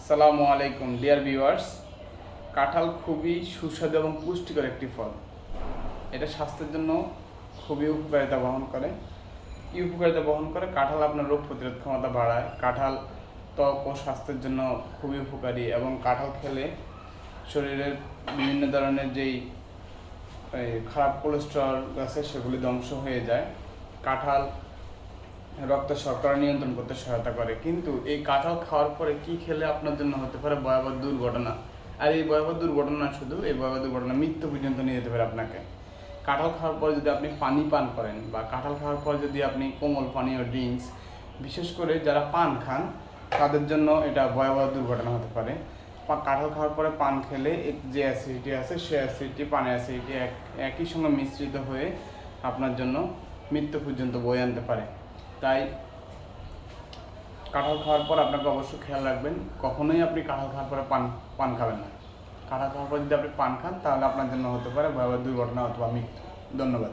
আসসালামু আলাইকুম dear viewers. কাঁঠাল খুবই সুস্বাদু এবং পুষ্টিকর একটি ফল। এটা স্বাস্থ্যের জন্য খুবই উপকারিতা বহন করে। কী উপকারিতা বহন করে? কাঁঠাল আপনার রোগ প্রতিরোধ ক্ষমতা বাড়ায়। কাঁঠাল ত্বক ও স্বাস্থ্যের জন্য খুবই উপকারী এবং কাঁঠাল খেলে শরীরের বিভিন্ন ধরনের যেই খারাপ কোলেস্টেরল আছে সেগুলি ধ্বংস হয়ে যায়। কাঁঠাল রক্ত শর্করা নিয়ন্ত্রণ করতে সহায়তা করে। কিন্তু এই কাঁঠাল খাওয়ার পরে কি খেলে আপনার জন্য হতে পারে ভয়াবহ দুর্ঘটনা। আর এই ভয়াবহ দুর্ঘটনা শুধু এই ভয়াবহ দুর্ঘটনা মৃত্যু পর্যন্ত নিয়ে যেতে পারে আপনাকে। কাঁঠাল খাওয়ার পর যদি আপনি পানি পান করেন বা কাঁঠাল খাওয়ার পর যদি আপনি কোমল পানীয় ড্রিঙ্কস, বিশেষ করে যারা পান খান তাদের জন্য এটা ভয়াবহ দুর্ঘটনা হতে পারে। কাঁঠাল খাওয়ার পরে পান খেলে যে অ্যাসিডিটি আছে সে অ্যাসিডিটি পানের অ্যাসিডিটি একই সঙ্গে মিশ্রিত হয়ে আপনার জন্য মৃত্যু পর্যন্ত বয়ে আনতে পারে। তাই কাঁঠাল খাওয়ার পর আপনাকে অবশ্যই খেয়াল রাখবেন, কখনোই আপনি কাঁঠাল খাওয়ার পরে পান খাবেন না। কাঁঠাল খাওয়ার পর যদি আপনি পান খান তাহলে আপনার জন্য হতে পারে ভয়াবহ দুর্ঘটনা অথবা মৃত্যু। ধন্যবাদ।